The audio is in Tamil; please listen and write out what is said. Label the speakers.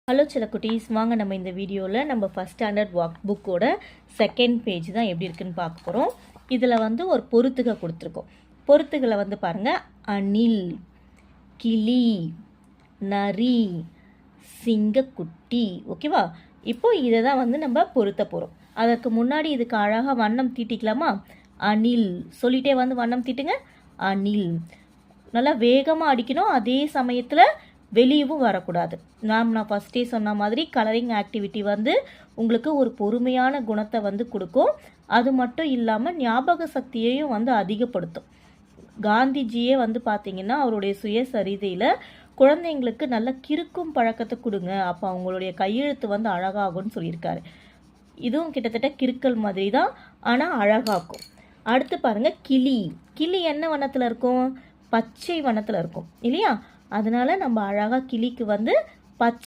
Speaker 1: ஹலோ செல்லக்குட்டீஸ், வாங்க நம்ம இந்த வீடியோவில் நம்ம ஃபஸ்ட் ஸ்டாண்டர்ட் ஒர்க் புக்கோட செகண்ட் பேஜ் தான் எப்படி இருக்குன்னு பார்க்க போகிறோம். இதில் ஒரு பொறுத்துக கொடுத்துருக்கோம். பொறுத்துகளை பாருங்கள். அணில், கிளி, நரி, சிங்கக்குட்டி. ஓகேவா? இப்போ இதை தான் நம்ம பொருத்த போகிறோம். அதற்கு முன்னாடி இதுக்கு அழகாக வண்ணம் தீட்டிக்கலாமா? அணில் சொல்லிட்டே வண்ணம் தீட்டுங்க. அணில் நல்லா வேகமாக அடிக்கணும், அதே சமயத்தில் வெளியவும் வரக்கூடாது. நான் ஃபஸ்ட்டே சொன்ன மாதிரி கலரிங் ஆக்டிவிட்டி உங்களுக்கு ஒரு பொறுமையான குணத்தை கொடுக்கும். அது மட்டும் இல்லாமல் ஞாபக சக்தியையும் அதிகப்படுத்தும். காந்திஜியே பார்த்தீங்கன்னா அவருடைய சுயசரிதையில் குழந்தைங்களுக்கு நல்ல கிறுக்கும் பழக்கத்தை கொடுங்க, அப்போ அவங்களுடைய கையெழுத்து அழகாகும்னு சொல்லியிருக்காரு. இதுவும் கிட்டத்தட்ட கிறுக்கல் மாதிரி தான், ஆனால் அழகாக்கும். அடுத்து பாருங்கள், கிளி. கிளி என்ன வண்ணத்தில் இருக்கும்? பச்சை வண்ணத்தில் இருக்கும் இல்லையா? அதனால நம்ம அழகாக கிளிக்கு பச்சை